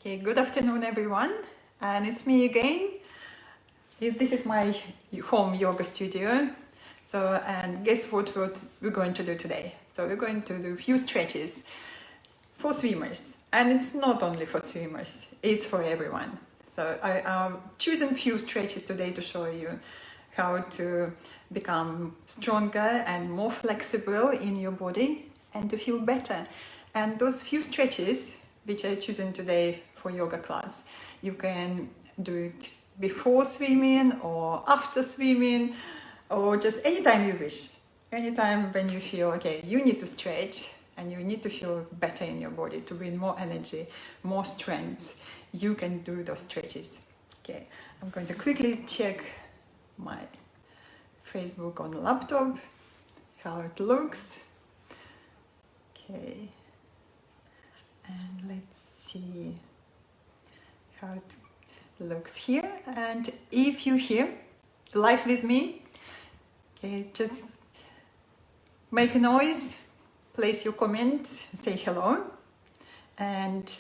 Okay, good afternoon everyone, and it's me again. This is my home yoga studio. And guess what we're going to do today? So we're going to do a few stretches for swimmers, and it's not only for swimmers, it's for everyone. So I'm choosing a few stretches today to show you how to become stronger and more flexible in your body and to feel better. And those few stretches which I'm choosing today for yoga class, you can do it before swimming or after swimming, or just anytime you wish. Anytime when you feel, okay, you need to stretch and you need to feel better in your body to bring more energy, more strength, you can do those stretches. Okay, I'm going to quickly check my Facebook on the laptop, how it looks. Okay, and let's see how it looks here. And if you're here live with me, okay, just make a noise, place your comment, say hello, and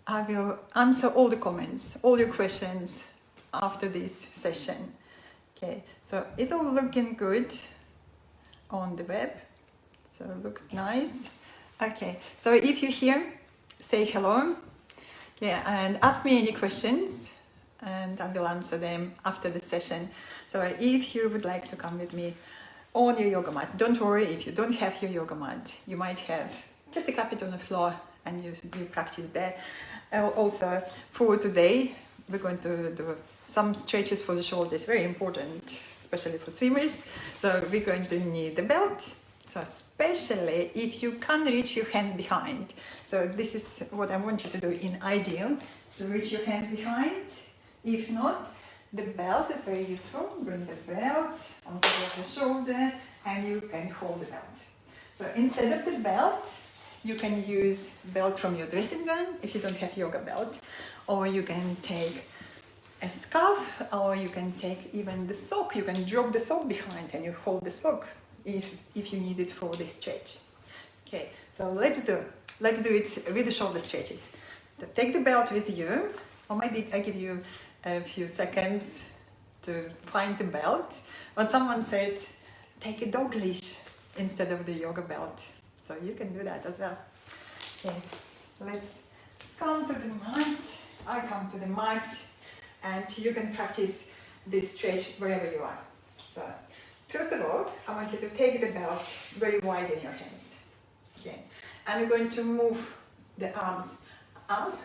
I will answer all the comments, all your questions after this session. Okay, so it's all looking good on the web, so it looks nice. Okay, so if you're here, say hello, yeah, and ask me any questions, and I will answer them after the session. So if you would like to come with me on your yoga mat, don't worry if you don't have your yoga mat. You might have just a carpet on the floor and you practice there. Also, for today, we're going to do some stretches for the shoulders, very important, especially for swimmers. So we're going to need the belt. So especially if you can't reach your hands behind. So this is what I want you to do in ideal, to reach your hands behind. If not, the belt is very useful. Bring the belt on top of the shoulder and you can hold the belt. So instead of the belt, you can use belt from your dressing gown if you don't have yoga belt, or you can take a scarf, or you can take even the sock. You can drop the sock behind and you hold the sock if you need it for this stretch. Okay, so let's do it with the shoulder stretches. So take the belt with you, or maybe I give you a few seconds to find the belt. But someone said take a dog leash instead of the yoga belt, so you can do that as well. Okay, let's come to the mat. I come to the mat, and you can practice this stretch wherever you are. So first of all, I want you to take the belt very wide in your hands. Okay, and you're going to move the arms up,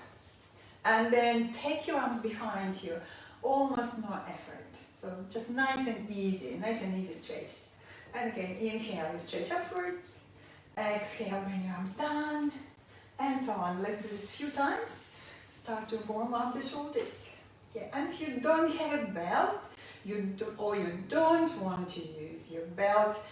and then take your arms behind you, almost no effort. So just nice and easy stretch. And again, inhale, you stretch upwards. Exhale, bring your arms down, and so on. Let's do this a few times. Start to warm up the shoulders. Okay, and if you don't have a belt, or you don't want to use your belt,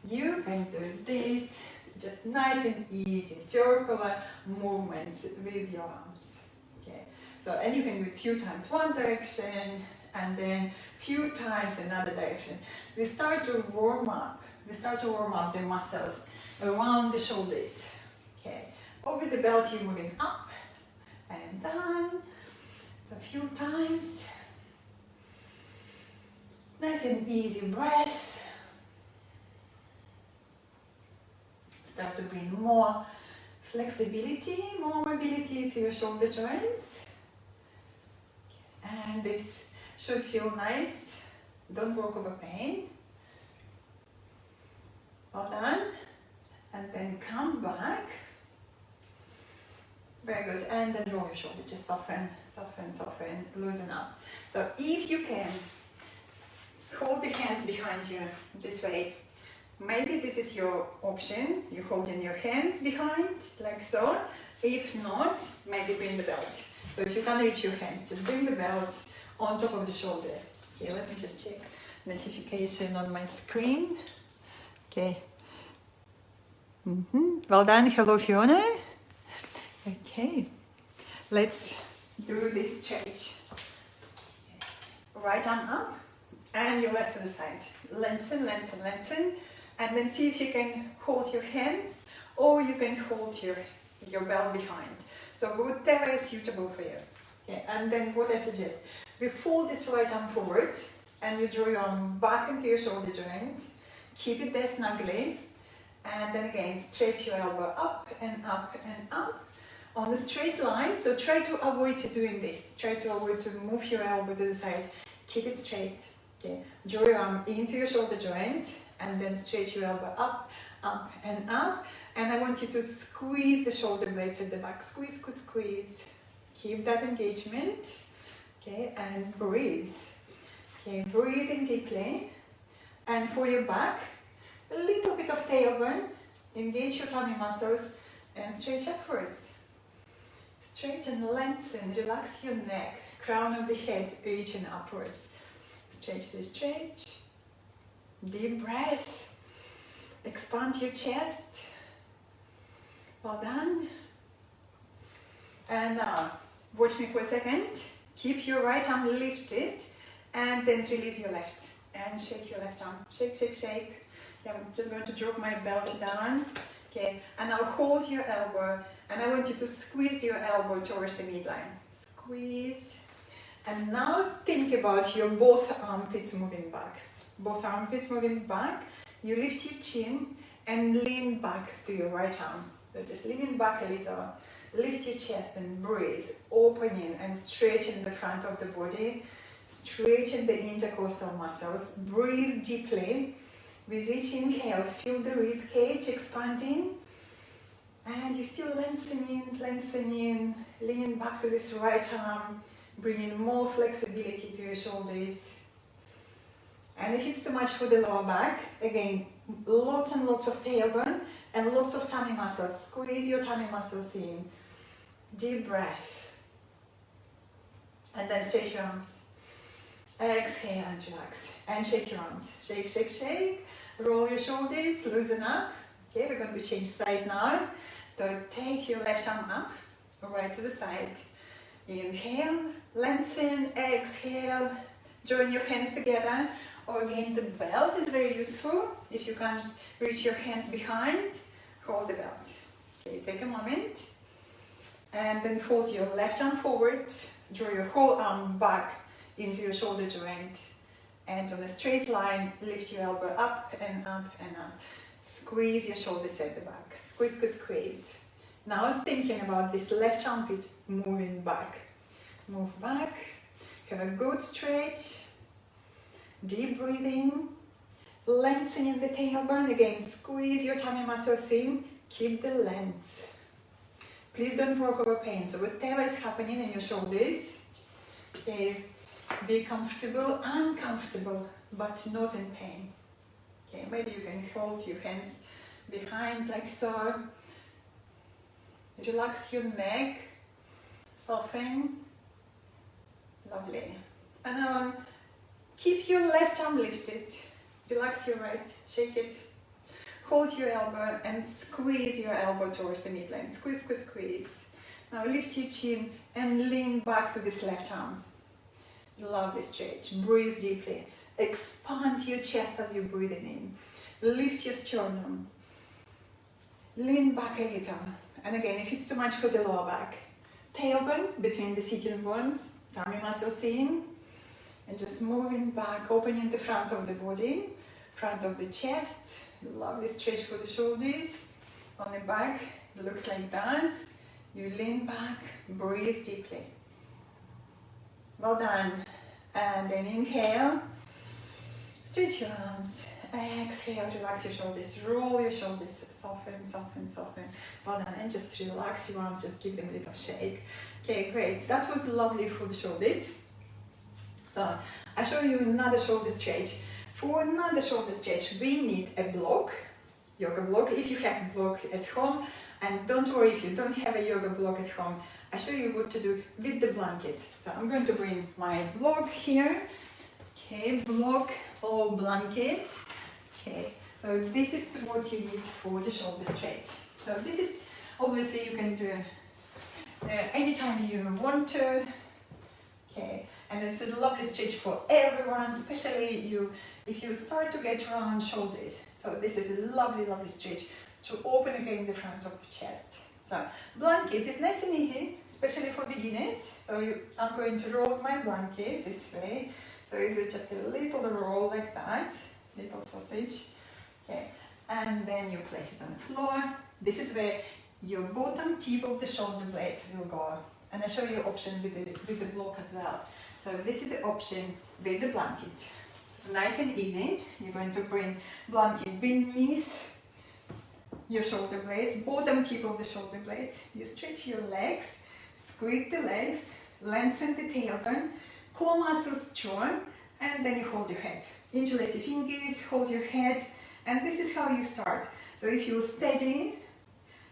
you can do this, just nice and easy, circular movements with your arms. Okay, so, and you can do it a few times one direction, and then few times another direction. We start to warm up the muscles around the shoulders. Okay, or with the belt you're moving up and down, so a few times. Nice and easy breath. Start to bring more flexibility, more mobility to your shoulder joints. And this should feel nice. Don't work over pain. Well done. And then come back. Very good. And then roll your shoulder. Just soften, soften, soften, loosen up. So if you can, hold the hands behind you this way. Maybe this is your option. You're holding your hands behind, like so. If not, maybe bring the belt. So if you can't reach your hands, just bring the belt on top of the shoulder. Okay, let me just check notification on my screen. Okay. Well done. Hello, Fiona. Okay. Let's do this stretch. Right arm up. And your left to the side. Lengthen, lengthen, lengthen. And then see if you can hold your hands, or you can hold your your belt behind. So whatever is suitable for you. Okay, and then what I suggest, we fold this right arm forward and you draw your arm back into your shoulder joint. Keep it there snugly. And then again, stretch your elbow up and up and up on the straight line. So try to avoid doing this. Try to avoid to move your elbow to the side. Keep it straight. Okay. Draw your arm into your shoulder joint and then stretch your elbow up, up and up. And I want you to squeeze the shoulder blades at the back. Squeeze, squeeze, squeeze. Keep that engagement. Okay, and breathe. Okay, breathing deeply. And for your back, a little bit of tailbone. Engage your tummy muscles and stretch upwards. Stretch and lengthen. Relax your neck. Crown of the head reaching upwards. Stretch, stretch. Deep breath. Expand your chest. Well done. And now, watch me for a second. Keep your right arm lifted and then release your left. And shake your left arm. Shake, shake, shake. Okay, I'm just going to drop my belt down. Okay, and now hold your elbow. And I want you to squeeze your elbow towards the midline. Squeeze. And now think about your both armpits moving back. Both armpits moving back. You lift your chin and lean back to your right arm. So just lean back a little. Lift your chest and breathe. Opening and stretching the front of the body. Stretching the intercostal muscles. Breathe deeply. With each inhale, feel the rib cage expanding. And you still lengthening, leaning back to this right arm, bringing more flexibility to your shoulders. And if it's too much for the lower back, again, lots and lots of tailbone and lots of tummy muscles. Squeeze your tummy muscles in. Deep breath. And then stretch your arms. Exhale and relax. And shake your arms. Shake, shake, shake. Roll your shoulders, loosen up. Okay, we're going to change side now. So take your left arm up, right to the side. Inhale, lengthen, exhale. Join your hands together. Or again, the belt is very useful. If you can't reach your hands behind, hold the belt. Okay, take a moment. And then fold your left arm forward. Draw your whole arm back into your shoulder joint. And on a straight line, lift your elbow up and up and up. Squeeze your shoulders at the back. Squeeze, squeeze, squeeze. Now thinking about this left armpit moving back. Move back. Have a good stretch. Deep breathing. Lengthening the tailbone. Again, squeeze your tummy muscles in. Keep the length. Please don't work over pain. So whatever is happening in your shoulders, okay, be comfortable, uncomfortable, but not in pain. Okay, maybe you can hold your hands behind like so. Relax your neck, soften. Lovely. And now keep your left arm lifted. Relax your right, shake it. Hold your elbow and squeeze your elbow towards the midline. Squeeze, squeeze, squeeze. Now lift your chin and lean back to this left arm. Lovely stretch. Breathe deeply. Expand your chest as you're breathing in. Lift your sternum. Lean back a little. And again, if it's too much for the lower back, tailbone between the sitting bones, tummy muscles in, and just moving back, opening the front of the body, front of the chest. Lovely stretch for the shoulders. On the back, it looks like that. You lean back, breathe deeply. Well done. And then inhale. Stretch your arms. Exhale, relax your shoulders. Roll your shoulders. Soften, soften, soften. Well done. And just relax your arms. Just give them a little shake. Okay, great. That was lovely for the shoulders. So I'll show you another shoulder stretch. For another shoulder stretch, we need a block, yoga block, if you have a block at home. And don't worry if you don't have a yoga block at home. I'll show you what to do with the blanket. So I'm going to bring my block here. Okay, block or blanket. Okay, so this is what you need for the shoulder stretch. So this is, obviously you can do anytime you want to. Okay, and it's a lovely stretch for everyone, especially if you start to get round shoulders. So this is a lovely, lovely stretch to open again the front of the chest. So blanket is nice and easy, especially for beginners. So I'm going to roll my blanket this way. So you do just a little roll like that, little sausage. Okay, and then you place it on the floor. This is where your bottom tip of the shoulder blades will go. And I show you option with the block as well. So this is the option with the blanket. So nice and easy. You're going to bring blanket beneath your shoulder blades, bottom tip of the shoulder blades. You stretch your legs, squeeze the legs, lengthen the tailbone, core muscles strong, and then you hold your head. Interlace your fingers, hold your head, and this is how you start. So if you're steady,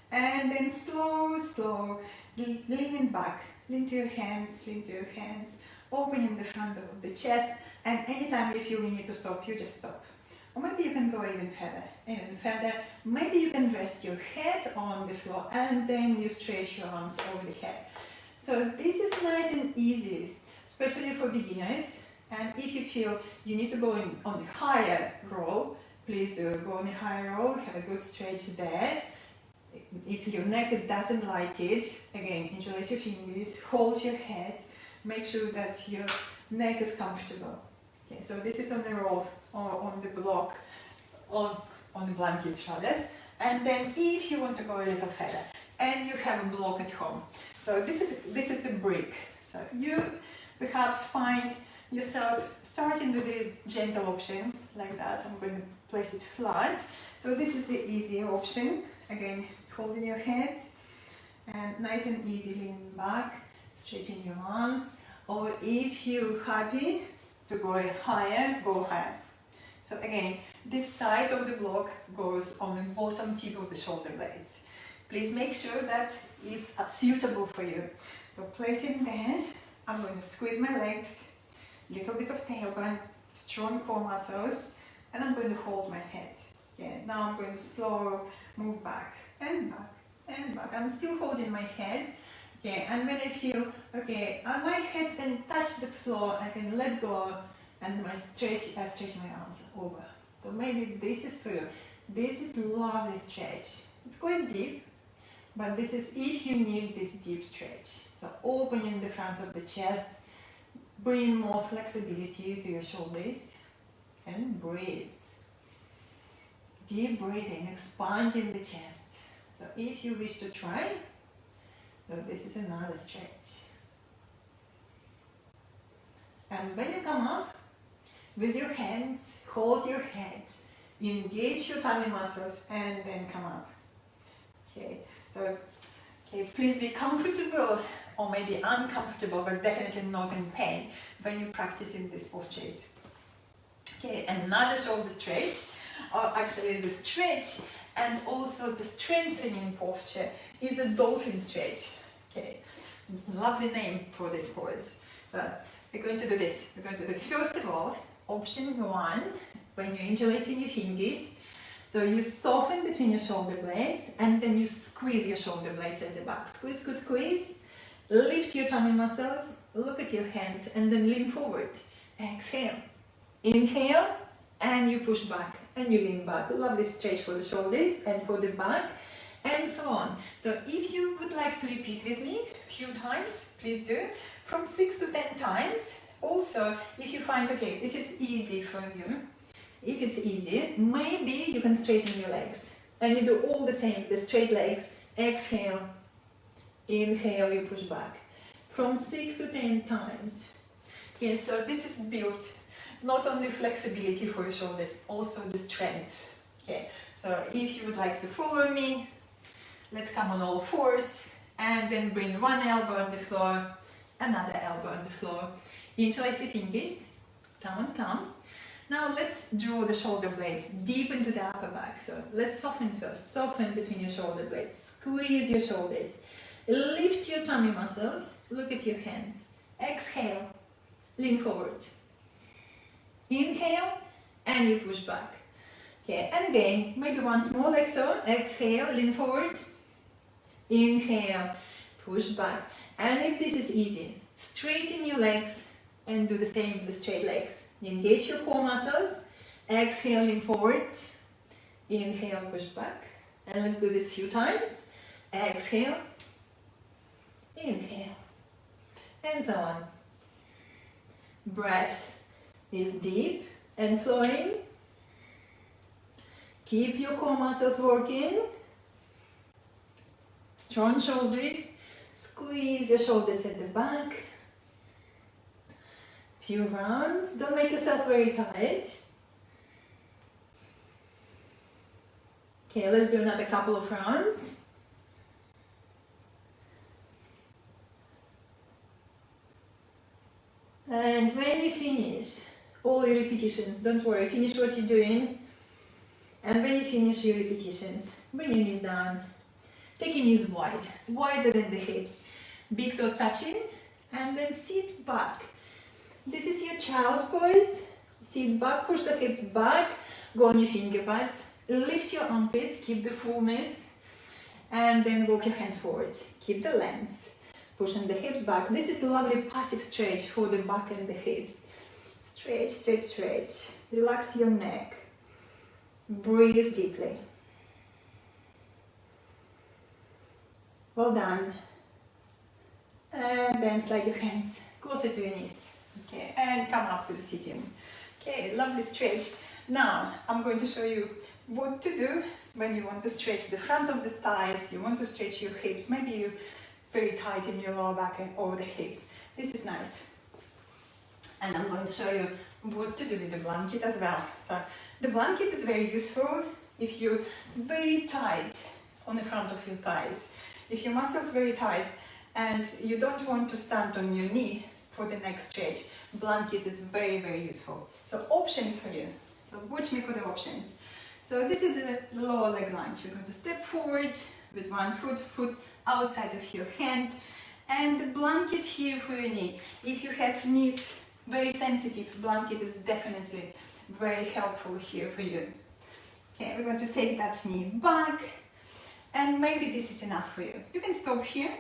and then slow, leaning back, lean to your hands, open in the front of the chest, and anytime you feel you need to stop, you just stop. Or maybe you can go even further. Maybe you can rest your head on the floor and then you stretch your arms over the head. So this is nice and easy, especially for beginners. And if you feel you need to go on a higher roll, please do go on a higher roll, have a good stretch there. If your neck doesn't like it, again, interlace your fingers, hold your head, make sure that your neck is comfortable. Okay, so this is on the roll, or on the block, on the blanket rather. And then if you want to go a little further, and you have a block at home. So this is the brick. So you perhaps find yourself starting with the gentle option, like that. I'm going to place it flat. So this is the easy option. Again, holding your head, and nice and easy leaning back, stretching your arms. Or if you're happy to go higher, go higher. So again, this side of the block goes on the bottom tip of the shoulder blades. Please make sure that it's suitable for you. So place it there. I'm going to squeeze my legs, little bit of tailbone, strong core muscles, and I'm going to hold my head. Yeah, now I'm going to slow move back and back and back. I'm still holding my head. Okay, and when I feel, okay, my head can touch the floor, I can let go, and I stretch my arms over. So maybe this is for you. This is lovely stretch. It's quite deep, but this is if you need this deep stretch. So opening the front of the chest, bring more flexibility to your shoulders, and breathe. Deep breathing, expanding the chest. So if you wish to try, so this is another stretch. And when you come up, with your hands, hold your head, engage your tummy muscles, and then come up. Okay, so please be comfortable, or maybe uncomfortable, but definitely not in pain when you're practicing these postures. Okay, another shoulder stretch, or actually the stretch and also the strengthening posture is a dolphin stretch. Okay, lovely name for this pose. So we're going to do this. We're going to do first of all, option 1, when you're interlacing your fingers. So you soften between your shoulder blades and then you squeeze your shoulder blades at the back. Squeeze, squeeze, squeeze. Lift your tummy muscles, look at your hands, and then lean forward. Exhale. Inhale, and you push back, and you lean back. Lovely stretch for the shoulders and for the back, and so on. So if you would like to repeat with me a few times, please do. From 6 to 10 times. Also, if you find, okay, this is easy for you, if it's easy, maybe you can straighten your legs. And you do all the same, the straight legs. Exhale, inhale, you push back. From 6 to 10 times. Okay, so this is built not only flexibility for your shoulders, also the strength. Okay, so if you would like to follow me, let's come on all fours and then bring one elbow on the floor, another elbow on the floor. Interlace your fingers, come on, come. Now let's draw the shoulder blades deep into the upper back. So let's soften first, soften between your shoulder blades, squeeze your shoulders, lift your tummy muscles, look at your hands. Exhale, lean forward. Inhale, and you push back. Okay, and again, maybe once more like so. Exhale, lean forward. Inhale, push back. And if this is easy, straighten your legs and do the same with the straight legs. Engage your core muscles. Exhale, lean forward. Inhale, push back. And let's do this a few times. Exhale, inhale, and so on. Breath is deep and flowing. Keep your core muscles working. Strong shoulders. Squeeze your shoulders at the back. Few rounds. Don't make yourself very tight. Okay, let's do another couple of rounds. And when you finish all your repetitions, don't worry, finish what you're doing. And when you finish your repetitions, bring your knees down. Take your knees wide, wider than the hips. Big toes touching, and then sit back. This is your child pose. Sit back, push the hips back, go on your finger pads. Lift your armpits, keep the fullness, and then walk your hands forward. Keep the length, pushing the hips back. This is a lovely passive stretch for the back and the hips. Stretch, stretch, stretch. Relax your neck. Breathe deeply. Well done. And then slide your hands closer to your knees. Okay, and come up to the sitting. Okay, lovely stretch. Now, I'm going to show you what to do when you want to stretch the front of the thighs, you want to stretch your hips, maybe you're very tight in your lower back and over the hips. This is nice. And I'm going to show you what to do with the blanket as well. So, the blanket is very useful if you're very tight on the front of your thighs. If your muscles very tight and you don't want to stand on your knee for the next stretch, blanket is very, very useful. So, options for you. So watch me for the options. So this is the lower leg lunge. You're going to step forward with one foot outside of your hand, and the blanket here for your knee. If you have knees very sensitive, blanket is definitely very helpful here for you. Okay, we're going to take that knee back, and maybe this is enough for you. You can stop here.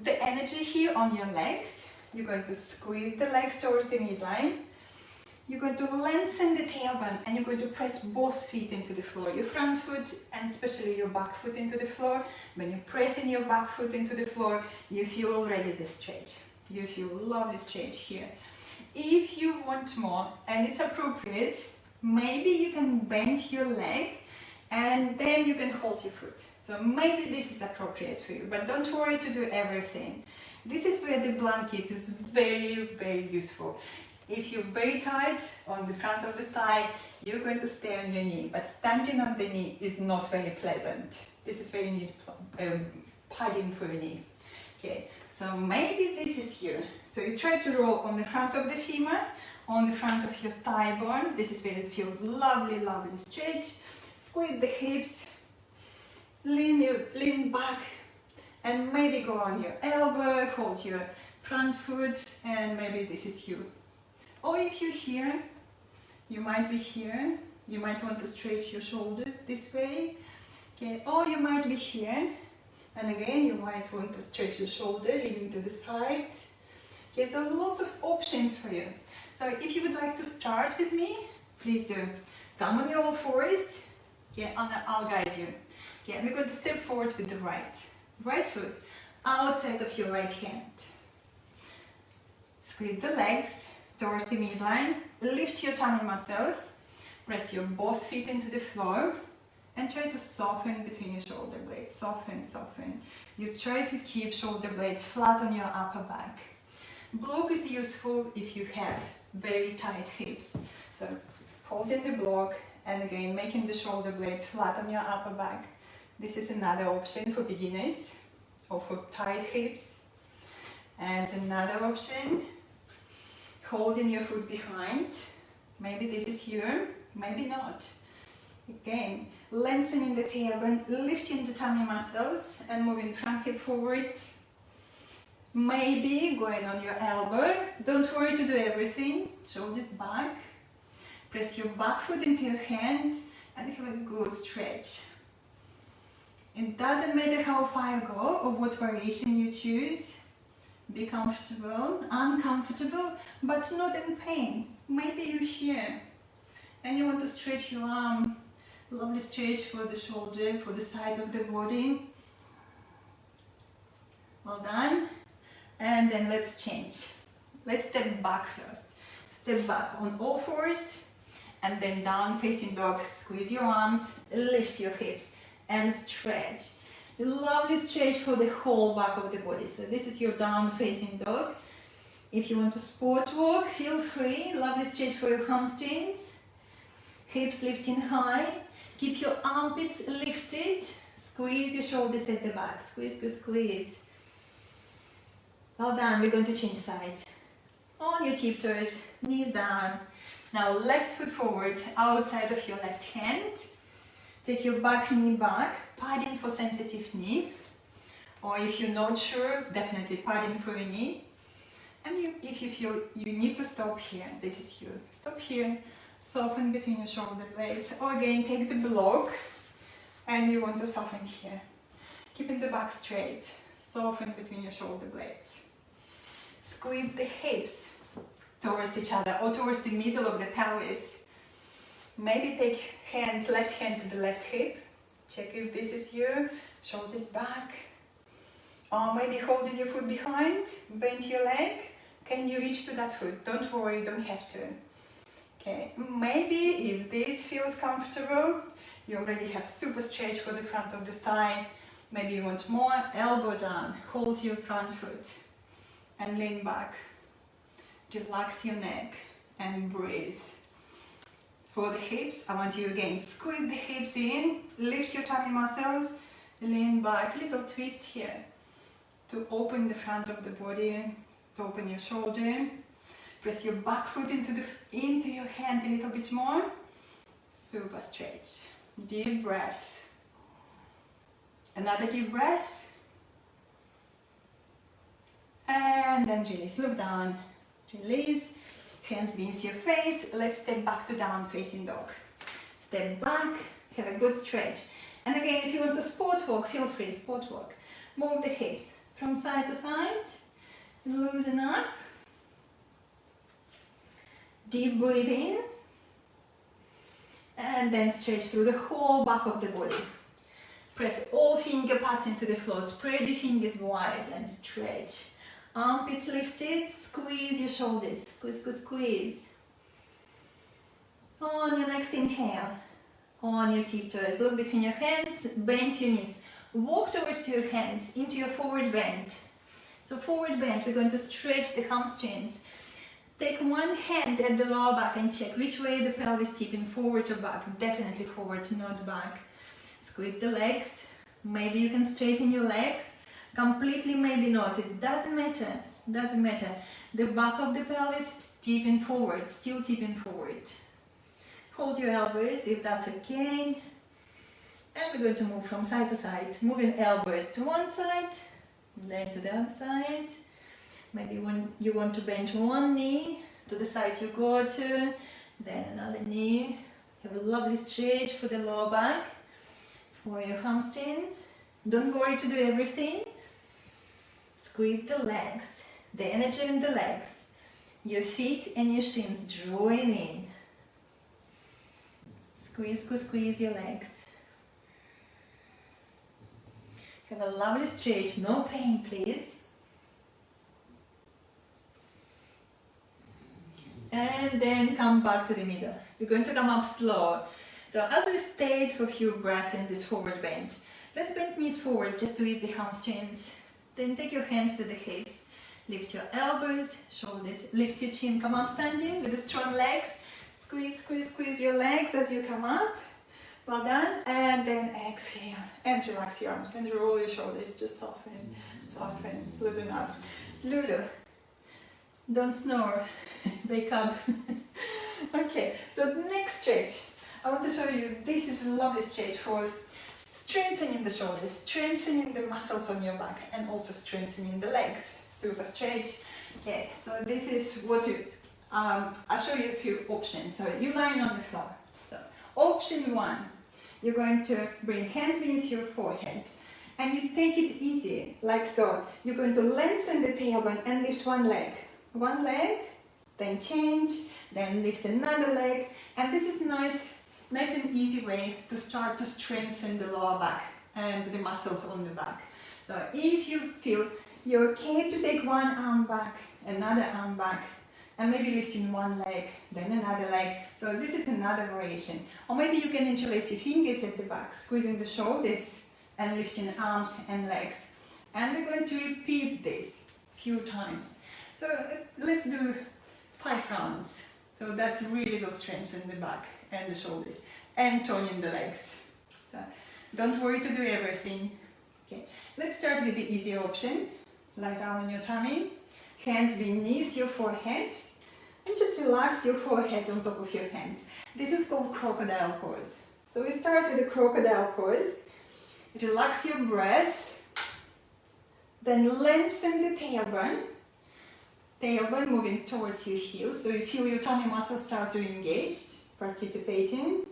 The energy here on your legs, you're going to squeeze the legs towards the midline. You're going to lengthen the tailbone and you're going to press both feet into the floor. Your front foot and especially your back foot into the floor. When you're pressing your back foot into the floor, you feel already the stretch. You feel lovely stretch here. If you want more and it's appropriate, maybe you can bend your leg and then you can hold your foot. So maybe this is appropriate for you, but don't worry to do everything. This is where the blanket is very, very useful. If you're very tight on the front of the thigh, you're going to stay on your knee, but standing on the knee is not very pleasant. This is where you need padding for your knee. Okay, so maybe this is you. So you try to roll on the front of the femur, on the front of your thigh bone. This is where you feel lovely, lovely stretch. Squeeze the hips, lean back, and maybe go on your elbow, hold your front foot, and maybe this is you. Or if you're here, you might be here, you might want to stretch your shoulders this way, okay? Or you might be here, and again you might want to stretch your shoulder, leaning to the side. Okay, so lots of options for you. So if you would like to start with me, please do. Come on your all fours, okay, and I'll guide you. Okay, we're going to step forward with the right foot outside of your right hand. Squeeze the legs towards the midline, lift your tummy muscles, press your both feet into the floor, and try to soften between your shoulder blades. Soften, soften. You try to keep shoulder blades flat on your upper back. Block is useful if you have very tight hips. So holding the block and again making the shoulder blades flat on your upper back. This is another option for beginners or for tight hips. And another option, holding your foot behind. Maybe this is you, maybe not. Again, lengthening the tailbone, lifting the tummy muscles and moving front hip forward. Maybe going on your elbow. Don't worry to do everything. Shoulders back. Press your back foot into your hand and have a good stretch. It doesn't matter how far you go or what variation you choose. Be comfortable, uncomfortable, but not in pain. Maybe you're here and you want to stretch your arm. Lovely stretch for the shoulder, for the side of the body. Well done. And then let's change. Let's step back first. Step back on all fours and then down facing dog. Squeeze your arms, lift your hips and stretch. A lovely stretch for the whole back of the body. So this is your down facing dog. If you want to sport walk, feel free. Lovely stretch for your hamstrings. Hips lifting high. Keep your armpits lifted. Squeeze your shoulders at the back. Squeeze, squeeze, squeeze. Well done. We're going to change side. On your tiptoes, knees down. Now left foot forward, outside of your left hand. Take your back knee back, padding for sensitive knee. Or if you're not sure, definitely padding for your knee. And if you feel you need to stop here, this is you. Stop here, soften between your shoulder blades. Or again, take the block and you want to soften here. Keeping the back straight, soften between your shoulder blades. Squeeze the hips towards each other or towards the middle of the pelvis. Maybe take left hand to the left hip. Check if this is you. Shoulders back. Or maybe holding your foot behind. Bend your leg. Can you reach to that foot? Don't worry, you don't have to. Okay. Maybe if this feels comfortable, you already have super stretch for the front of the thigh. Maybe you want more. Elbow down. Hold your front foot. And lean back. Relax your neck and breathe. For the hips, I want you again, squeeze the hips in, lift your tummy muscles, lean back, little twist here to open the front of the body, to open your shoulder. Press your back foot into your hand a little bit more. Super stretch. Deep breath. Another deep breath. And then release. Look down. Release. Hands beneath your face. Let's step back to down facing dog. Step back. Have a good stretch. And again, if you want to sport walk, feel free. Sport walk. Move the hips from side to side. Loosen up. Deep breathe in. And then stretch through the whole back of the body. Press all finger pads into the floor. Spread your fingers wide and stretch. Armpits lifted, squeeze your shoulders, squeeze, squeeze, squeeze. On your next inhale, on your tiptoes, look between your hands, bend your knees. Walk towards your hands into your forward bend. So forward bend, we're going to stretch the hamstrings. Take one hand at the lower back and check which way the pelvis is tipping, forward or back. Definitely forward, not back. Squeeze the legs. Maybe you can straighten your legs. Completely, maybe not. It doesn't matter. Doesn't matter. The back of the pelvis is tipping forward, still tipping forward. Hold your elbows if that's okay. And we're going to move from side to side. Moving elbows to one side, then to the other side. Maybe when you want to bend one knee to the side you go to, then another knee. Have a lovely stretch for the lower back, for your hamstrings. Don't worry to do everything. Squeeze the legs, the energy in the legs, your feet and your shins drawing in. Squeeze, squeeze, squeeze your legs. Have a lovely stretch, no pain please. And then come back to the middle. We're going to come up slow. So as we stayed for a few breaths in this forward bend, let's bend knees forward just to ease the hamstrings. Then take your hands to the hips. Lift your elbows, shoulders, lift your chin, come up standing with the strong legs. Squeeze, squeeze, squeeze your legs as you come up. Well done. And then exhale and relax your arms and roll your shoulders. Just soften, soften, loosen up. Lulu, don't snore. Wake up. Okay, so the next stretch. I want to show you, this is a lovely stretch for strengthening the shoulders, strengthening the muscles on your back, and also strengthening the legs. Super stretch. Okay, so this is what you, I'll show you a few options. So you lying on the floor. So option one, you're going to bring hands beneath your forehead and you take it easy, like so. You're going to lengthen the tailbone and lift one leg, then change, then lift another leg, and this is nice and easy way to start to strengthen the lower back and the muscles on the back. So if you feel You're okay to take one arm back, another arm back, and maybe lifting one leg, then another leg. So this is another variation. Or maybe you can interlace your fingers at the back, squeezing the shoulders and lifting arms and legs. And we're going to repeat this a few times. So let's do 5 rounds. So that's really good strength in the back and the shoulders and toning the legs. So don't worry to do everything. Okay, let's start with the easy option. Lie down on your tummy, hands beneath your forehead, and just relax your forehead on top of your hands. This is called Crocodile Pose. So we start with the Crocodile Pose. Relax your breath, then lengthen the tailbone. Tailbone moving towards your heels, so you feel your tummy muscles start to engage, participating.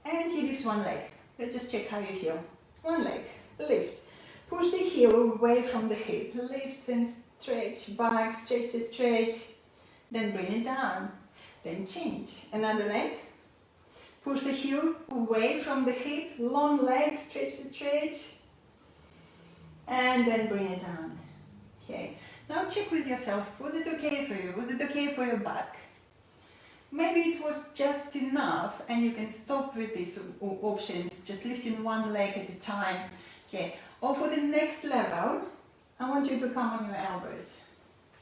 And you lift one leg. Let's just check how you feel. One leg, lift. Push the heel away from the hip. Lift and stretch back, stretch and stretch. Then bring it down. Then change. Another leg. Push the heel away from the hip. Long leg, stretch and stretch. And then bring it down. Okay. Now check with yourself. Was it okay for you? Was it okay for your back? Maybe it was just enough and you can stop with these options, just lifting one leg at a time. Okay. Or for the next level, I want you to come on your elbows.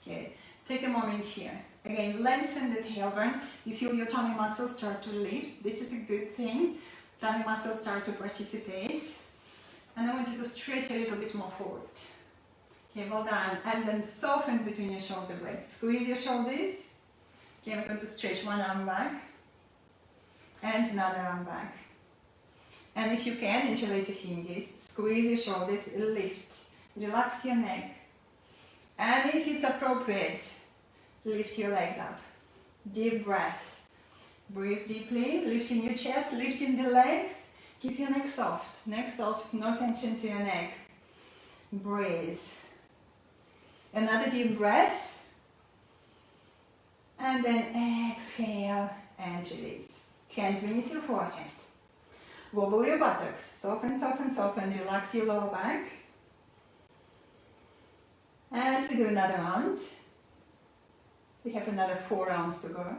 Okay. Take a moment here. Again, lengthen the tailbone. You feel your tummy muscles start to lift. This is a good thing. Tummy muscles start to participate. And I want you to stretch a little bit more forward. Okay, well done. And then soften between your shoulder blades. Squeeze your shoulders. Okay, we're going to stretch one arm back. And another arm back. And if you can, interlace your fingers. Squeeze your shoulders. Lift. Relax your neck. And if it's appropriate, lift your legs up. Deep breath. Breathe deeply. Lifting your chest. Lifting the legs. Keep your neck soft. Neck soft. No tension to your neck. Breathe. Another deep breath, and then exhale and release. Hands beneath your forehead. Wobble your buttocks. Soften, soften, soften. Relax your lower back. And we do another round. We have another 4 rounds to go.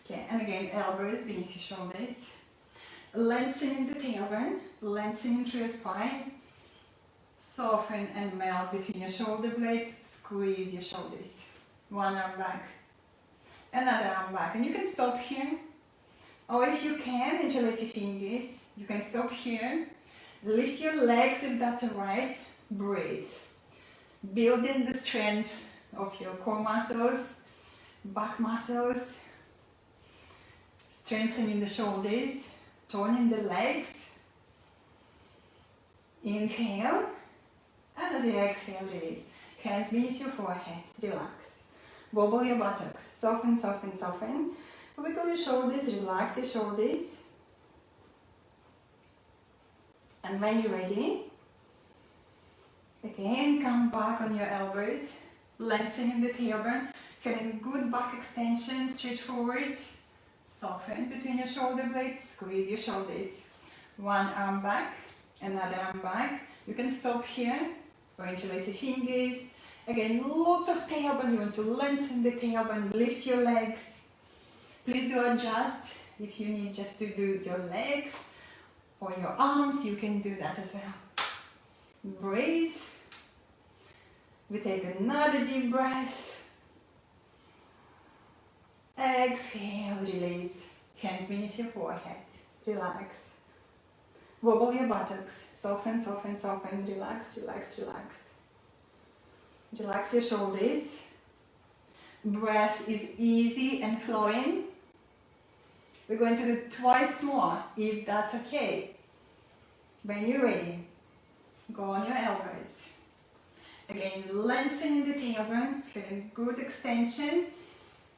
Okay, and again, elbows beneath your shoulders. Lengthening the tailbone, lengthening through your spine. Soften and melt between your shoulder blades. Squeeze your shoulders. One arm back. Another arm back. And you can stop here. Or if you can, interlace your fingers. You can stop here. Lift your legs if that's alright. Breathe. Building the strength of your core muscles, back muscles. Strengthening the shoulders. Toning the legs. Inhale. And as you exhale, release. Hands beneath your forehead. Relax. Wobble your buttocks. Soften, soften, soften. Wiggle your shoulders. Relax your shoulders. And when you're ready, again, come back on your elbows. Lengthening the tailbone. Getting good back extension. Stretch forward. Soften between your shoulder blades. Squeeze your shoulders. One arm back. Another arm back. You can stop here. Or interlace your fingers. Again, lots of tailbone. You want to lengthen the tailbone, lift your legs. Please do adjust. If you need just to do your legs or your arms, you can do that as well. Breathe. We take another deep breath. Exhale, release. Hands beneath your forehead. Relax. Wobble your buttocks. Soften, soften, soften. Relax, relax, relax. Relax your shoulders. Breath is easy and flowing. We're going to do twice more, if that's okay. When you're ready, go on your elbows. Again, lengthening the tailbone, getting good extension.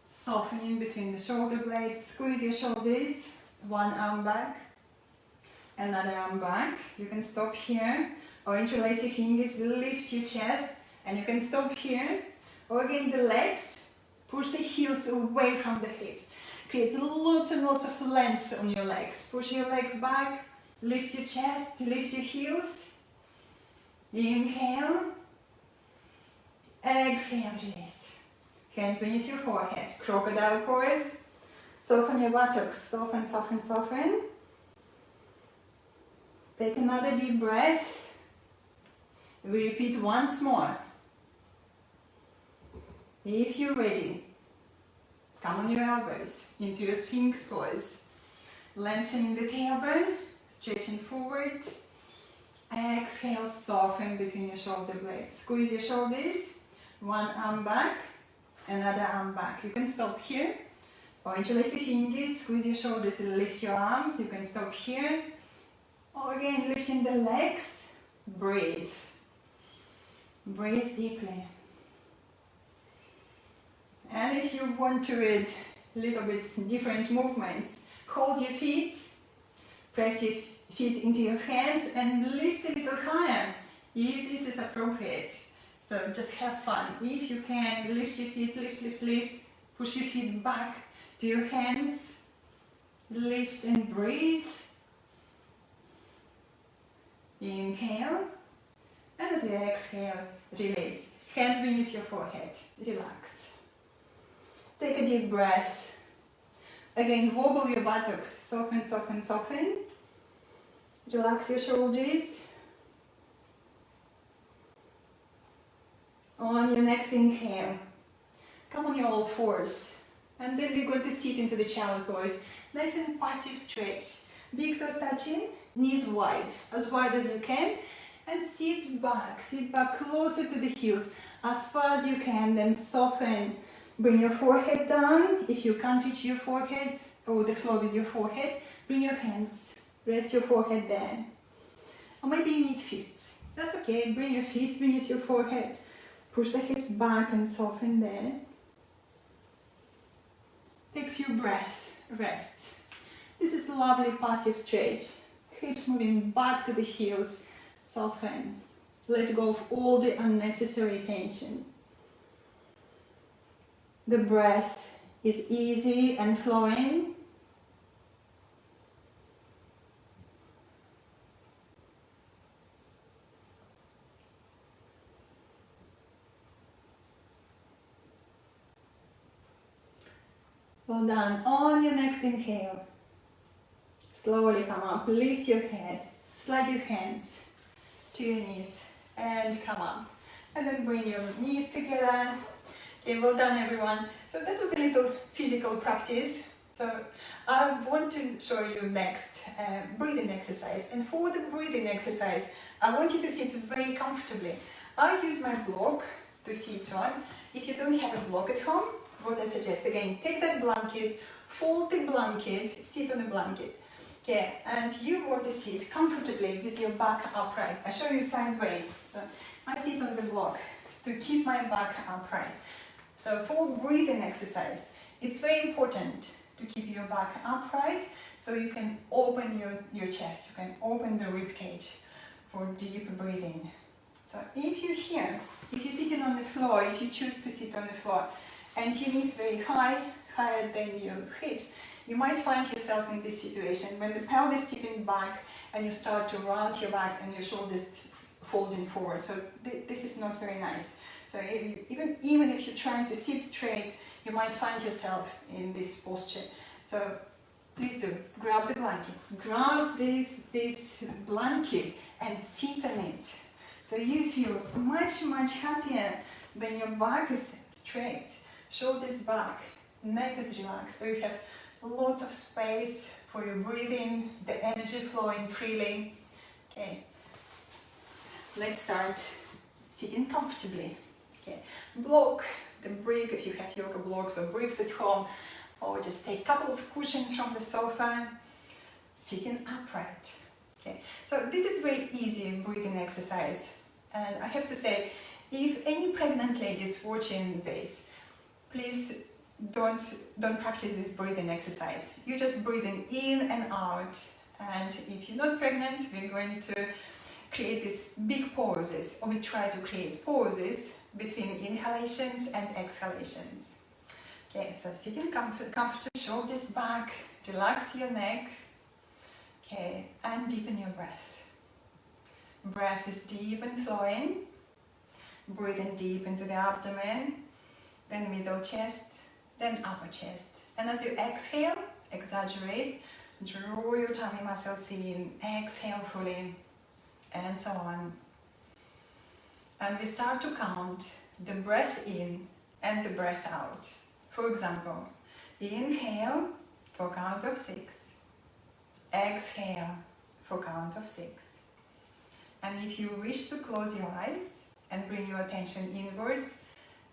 Softening between the shoulder blades. Squeeze your shoulders. One arm back. Another arm back. You can stop here or interlace your fingers, lift your chest, and you can stop here. Or again, the legs, push the heels away from the hips. Create lots and lots of length on your legs. Push your legs back, lift your chest, lift your heels. Inhale Exhale, release. Hands beneath your forehead. Crocodile pose. Soften your buttocks. Soften, soften, soften. Take another deep breath. We repeat once more. If you're ready, come on your elbows into your Sphinx pose. Lengthening the tailbone, stretching forward. Exhale, soften between your shoulder blades. Squeeze your shoulders. One arm back, another arm back. You can stop here. Or interlace your fingers, squeeze your shoulders and lift your arms. You can stop here. Or again, lifting the legs. Breathe. Breathe deeply. And if you want to add a little bit different movements, hold your feet, press your feet into your hands and lift a little higher if this is appropriate. So just have fun. If you can, lift your feet, lift, lift, lift. Push your feet back to your hands. Lift and breathe. Inhale. And as you exhale, release. Hands beneath your forehead. Relax. Take a deep breath. Again, wobble your buttocks. Soften, soften, soften. Relax your shoulders. On your next inhale, come on your all fours. And then we're going to sit into the child pose. Nice and passive stretch. Big toes touching, knees wide as you can. And sit back closer to the heels as far as you can. Then soften. Bring your forehead down. If you can't reach your forehead or the floor with your forehead, bring your hands. Rest your forehead there. Or maybe you need fists. That's okay. Bring your fist beneath your forehead. Push the hips back and soften there. Take a few breaths. Rest. This is lovely passive stretch. Hips moving back to the heels. Soften. Let go of all the unnecessary tension. The breath is easy and flowing. Well done. On your next inhale, slowly come up, lift your head, slide your hands to your knees and come up. And then bring your knees together. Okay, well done everyone. So that was a little physical practice. So I want to show you next breathing exercise. And for the breathing exercise, I want you to sit very comfortably. I use my block to sit on. If you don't have a block at home, what I suggest, again, take that blanket, fold the blanket, sit on the blanket. Okay, and you want to sit comfortably with your back upright. I show you sideways. So I sit on the block to keep my back upright. So for breathing exercise, it's very important to keep your back upright so you can open your chest, you can open the rib cage for deep breathing. So if you're here, if you're sitting on the floor, if you choose to sit on the floor, and your knees very high, higher than your hips, you might find yourself in this situation when the pelvis tipping back and you start to round your back and your shoulders folding forward. So this is not very nice. So even if you're trying to sit straight, you might find yourself in this posture. So please do, grab the blanket. Grab this blanket and sit on it. So you feel much, much happier when your back is straight. Shoulders back, neck is relaxed, so you have lots of space for your breathing, the energy flowing freely. Okay, let's start sitting comfortably. Okay, block the brick if you have yoga blocks or bricks at home, or just take a couple of cushions from the sofa, sitting upright. Okay, so this is very easy breathing exercise, and I have to say, if any pregnant ladies watching this, please don't practice this breathing exercise. You're just breathing in and out. And if you're not pregnant, we're going to create these big pauses, or we try to create pauses between inhalations and exhalations. Okay, so sitting comfortably, shoulders back, relax your neck. Okay, and deepen your breath. Breath is deep and flowing. Breathing deep into the abdomen, then middle chest, then upper chest. And as you exhale, exaggerate, draw your tummy muscles in, exhale fully, and so on. And we start to count the breath in and the breath out. For example, inhale for count of 6. Exhale for count of 6. And if you wish to close your eyes and bring your attention inwards,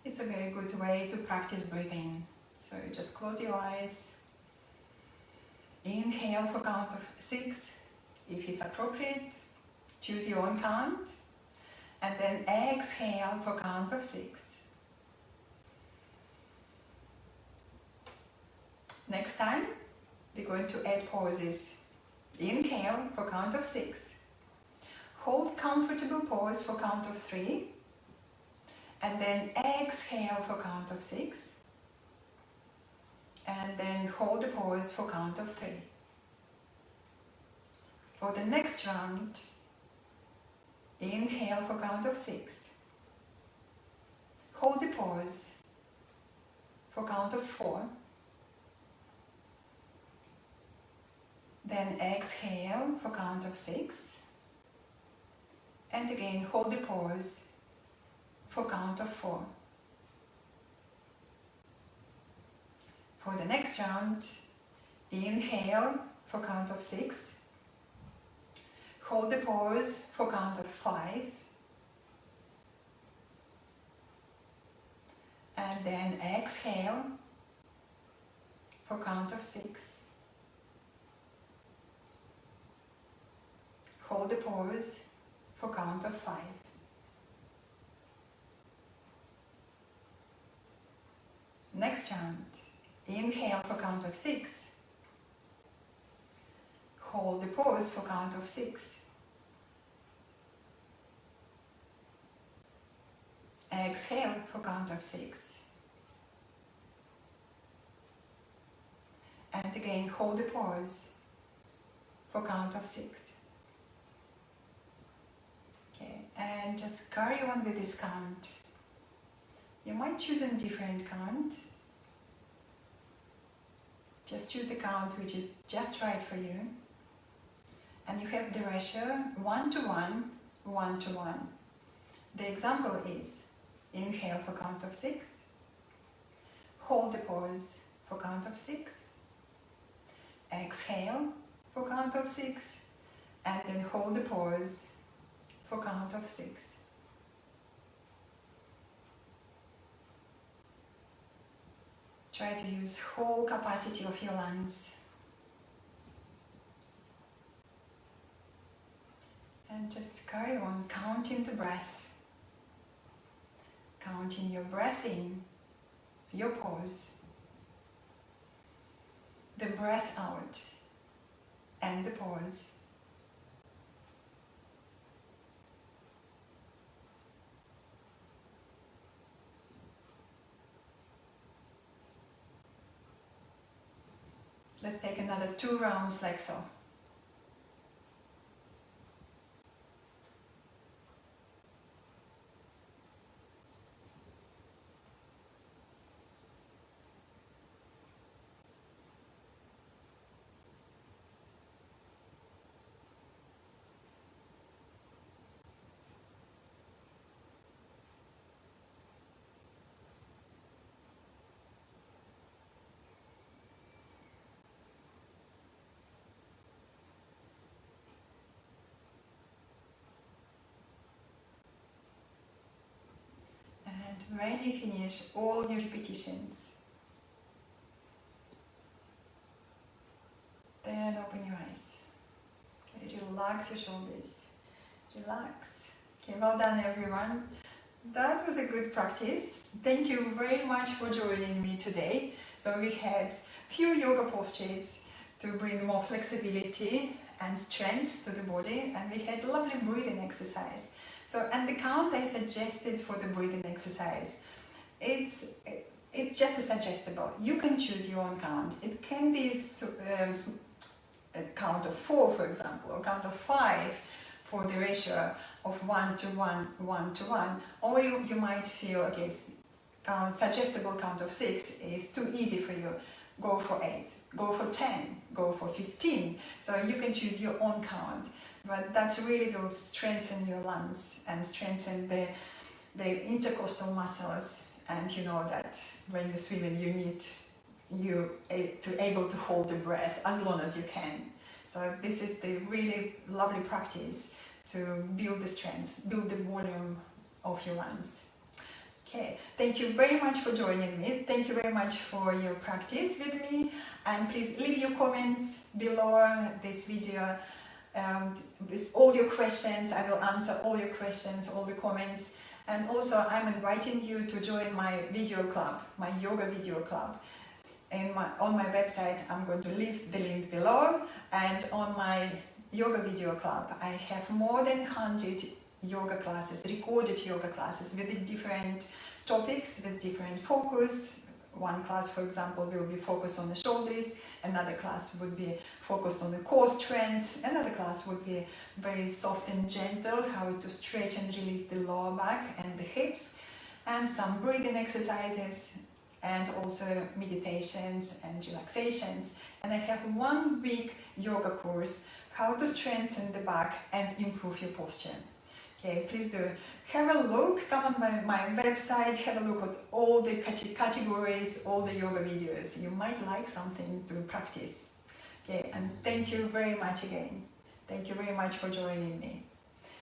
it's a very good way to practice breathing. So you just close your eyes. Inhale for count of 6. If it's appropriate, choose your own count. And then exhale for count of 6. Next time, we're going to add pauses. Inhale for count of 6. Hold comfortable pause for count of 3. And then exhale for count of 6. And then hold the pause for count of 3. For the next round, inhale for count of 6. Hold the pause for count of 4. Then exhale for count of 6. And again hold the pause for count of 4. For the next round, inhale for count of 6. Hold the pause for count of 5. And then exhale for count of 6. Hold the pause for count of 5. Next round, inhale for count of 6. Hold the pause for count of 6. Exhale for count of 6. And again hold the pause for count of 6. Okay, and just carry on with this count. You might choose a different count. Just choose the count which is just right for you. And you have the ratio 1 to 1, 1 to 1. The example is inhale for count of 6. Hold the pause for count of 6. Exhale for count of 6. And then hold the pause for count of 6. Try to use whole capacity of your lungs. And just carry on counting the breath. Counting your breath in, your pause, the breath out, and the pause. Let's take another 2 rounds like so. When you finish all your repetitions, then open your eyes. Okay, relax your shoulders. Relax. Okay, well done everyone. That was a good practice. Thank you very much for joining me today. So we had few yoga postures to bring more flexibility and strength to the body, and we had lovely breathing exercise. So, and the count I suggested for the breathing exercise, it's just suggestible. You can choose your own count. It can be a count of 4, for example, or count of 5 for the ratio, of 1-to-1, 1-to-1, or you might feel, okay, suggestible count of 6 is too easy for you. Go for 8, go for 10, go for 15. So you can choose your own count, but that's really going to strengthen your lungs and strengthen the intercostal muscles. And you know that when you're swimming, you need to able to hold the breath as long as you can. So this is the really lovely practice to build the strength, build the volume of your lungs. Okay, thank you very much for joining me. Thank you very much for your practice with me, and please leave your comments below this video with all your questions. I will answer all your questions, all the comments, and also I'm inviting you to join my video club, my yoga video club. On my website, I'm going to leave the link below, and on my yoga video club I have more than 100 yoga classes, recorded yoga classes with different topics, with different focus. One class, for example, will be focused on the shoulders, another class would be focused on the core strength, another class would be very soft and gentle, how to stretch and release the lower back and the hips, and some breathing exercises, and also meditations and relaxations. And I have 1 week yoga course, how to strengthen the back and improve your posture. Okay, please do have a look, come on my website, have a look at all the categories, all the yoga videos. You might like something to practice. Okay, and thank you very much again. Thank you very much for joining me.